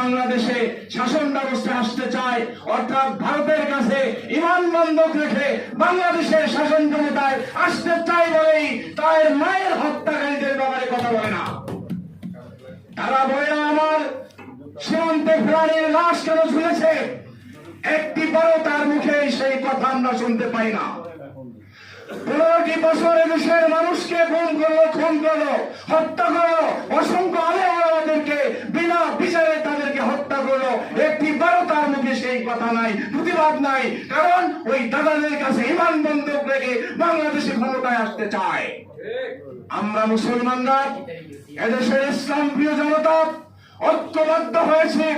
বাংলাদেশে শাসন ব্যবস্থা আসতে চায়, অর্থাৎ ভারতের কাছে ইমান বন্ধক রেখে বাংলাদেশের শাসন ক্ষমতায় আসতে চায় বলেই তার মায়ের হত্যাকারীদের ব্যাপারে কথা বলে না। তারা বলে না আমার সীমান্তে ফেরানির লাশ কেন ঝুলেছে, একটি বড় তার মুখে সেই কথা আমরা শুনতে পাই না। 15টি বছরে দেশের মানুষকে গুম করলো, খুন করলো, হত্যা করলো, অসংখ্য আলেমদেরকে বিনা বিচারে তাদেরকে হত্যা করলো, একটি বড় তার মুখে সেই কথা নাই, প্রতিবাদ নাই, কারণ ওই দাদাদের কাছে ইমান বন্ধক রেখে বাংলাদেশে ক্ষমতায় আসতে চায়। আমরা মুসলমানরা এদেশের ইসলাম প্রিয় জনতা ঐক্যবদ্ধ হয়েছে।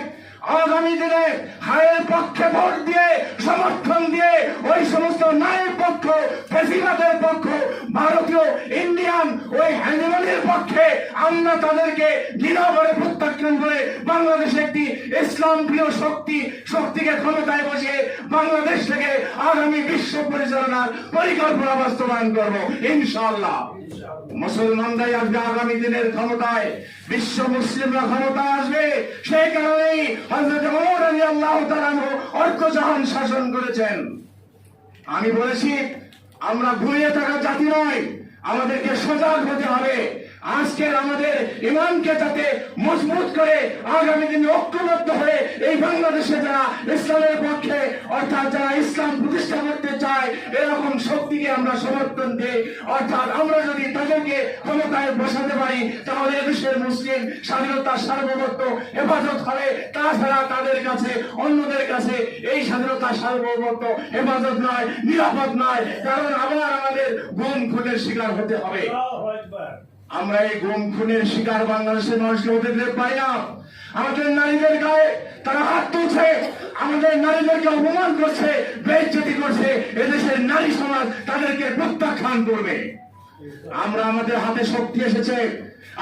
আগামী দিনে হায়ের পক্ষে ভোট দিয়ে সমর্থন দিয়ে ওই সমস্ত নায়ের পক্ষ, ফেসিবাদের পক্ষ, ভারতীয় ইন্ডিয়ান ওই হ্যান্ডেমানের পক্ষে আমরা তাদেরকে ঘৃণাভরে প্রত্যাখ্যান করে বাংলাদেশে একটি ইসলাম প্রিয় শক্তিকে ক্ষমতায় বসিয়ে বাংলাদেশ থেকে আগামী বিশ্ব পরিচালনার পরিকল্পনা বাস্তবায়ন করব ইনশাআল্লাহ। মুসলমানরাই আসবে আগামী দিনের ক্ষমতায়, বিশ্ব মুসলিমরা ক্ষমতায় আসবে। সেই কারণেই হযরত ওমর রাদিয়াল্লাহু তাআলা আনহু অর্ধজাহান শাসন করেছেন। আমি বলেছি আমরা ঘুরিয়ে থাকা জাতি নয়, আমাদেরকে সজাগ হতে হবে। আজকের আমাদের ইমানকে যাতে মজবুত করে আগামী দিনে ঐক্যবদ্ধ হয়ে এই বাংলাদেশে যারা ইসলামের পক্ষে অর্থাৎ যারা ইসলাম প্রতিষ্ঠা করতে চায় এরকম শক্তিকে আমরা সমর্থন দিই, অর্থাৎ আমরা যদি তাদেরকে ক্ষমতায় বসাতে পারি তাহলে দেশের মুসলিম স্বাধীনতা সার্বভৌমত্ব হেফাজত হবে। তাছাড়া তাদের কাছে অন্যদের কাছে এই স্বাধীনতা সার্বভৌমত্ব হেফাজত নয়, নিরাপদ নয়, কারণ আবার আমাদের গুম খুনের শিকার হতে হবে। আমরা এই গুম খুনের শিকার বাংলাদেশের মানুষকে হতে দিতে পারি না। আমাদের নারীদের গায়ে তারা হাত তুলছে, আমাদের নারীদেরকে অপমান করছে, বেইজ্জতি করছে, এদেশের নারী সমাজ তাদেরকে প্রত্যাখ্যান করবে। আমরা আমাদের হাতে শক্তি এসেছে।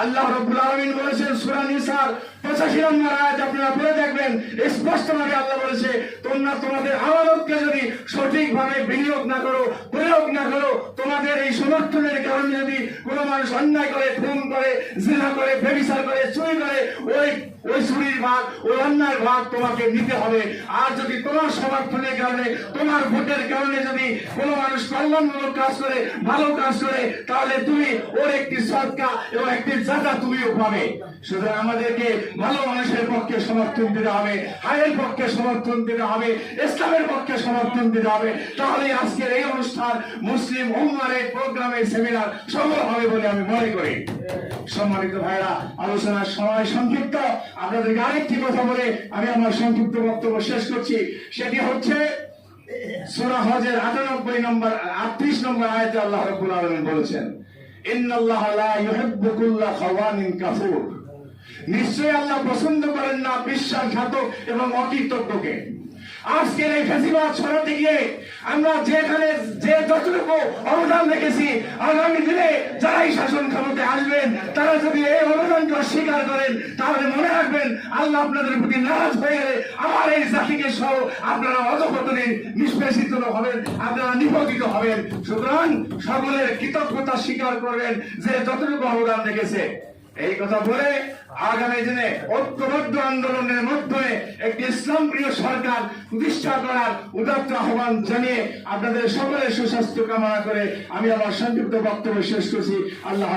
আল্লাহ রাব্বুল আলামিন বলেছেন সূরা নিসার 85 নম্বর আয়াত আপনারা পড়ে দেখবেন, স্পষ্টভাবে আল্লাহ বলেছে তোমরা তোমাদের আমানতকে যদি সঠিকভাবে বিনিয়োগ না করো, প্রয়োগ না করো, তোমাদের এই সমর্থনের কারণে যদি কোনো মানুষ অন্যায় করে, খুন করে, জিনা করে, ব্যভিচার করে, চুরি করে, ওই চুরির ভাগ, ওই অন্যায়ের ভাগ তোমাকে নিতে হবে। আর যদি তোমার সমর্থনের কারণে, তোমার ভোটের কারণে যদি কোনো মানুষ কল্যাণমূলক কাজ করে, ভালো কাজ করে, তাহলে তুমি ওর একটি সদকা এবং একটি জাযা তুমিও পাবে। সুতরাং আমাদেরকে ভালো মানুষের পক্ষে সমর্থন দিতে হবে, হায়ের পক্ষে সমর্থন দিতে হবে, ইসলামের পক্ষে সমর্থন দিতে হবে। তাহলে আজকের এই অনুষ্ঠান মুসলিম উম্মার এই প্রোগ্রামের সেমিনার সফল হবে বলে আমি মনে করি। সম্মানিত ভাইরা, আলোচনার সময় সংক্ষিপ্ত, আপনাদেরকে আরেকটি কথা বলে আমি আমার সংক্ষিপ্ত বক্তব্য শেষ করছি। সেটি হচ্ছে সূরা হজের 38 নম্বর আয়াতে আল্লাহ রাব্বুল আলামিন বলেছেন ইন্নাল্লাহা লা ইউহিব্বু কুল্লা খাওয়ানিন কাফুর, নিশ্চয়ই আল্লাহ পছন্দ করেন না বিশ্বাসঘাতক এবং অকৃতজ্ঞকে। আজকের এই ফেসিবাদ সরাতে গিয়ে আমরা যেখানে যে যতটুকু অবদান রেখেছি, আগামী দিনে যারাই শাসন ক্ষমতায় আসবেন তারা যদি এই অবদানকে অস্বীকার করেন তাহলে মনে রাখবেন আল্লাহ আপনাদের প্রতি নারাজ হয়ে গেলে আমার এই জাতিকে সহ আপনারা অধঃপতনে নিষ্পেষিত হবেন, আপনারা নিপতিত হবেন। সুতরাং সকলের কৃতজ্ঞতা স্বীকার করবেন যে যতটুকু অবদান রেখেছে। এই কথা বলে আগামী দিনে ঐক্যবদ্ধ আন্দোলনের মাধ্যমে একটি ইসলাম প্রিয় সরকার প্রতিষ্ঠা করার উদাত্ত আহ্বান জানিয়ে আপনাদের সকলের সুস্বাস্থ্য কামনা করে আমি আমার সংক্ষিপ্ত বক্তব্য শেষ করছি। আল্লাহ।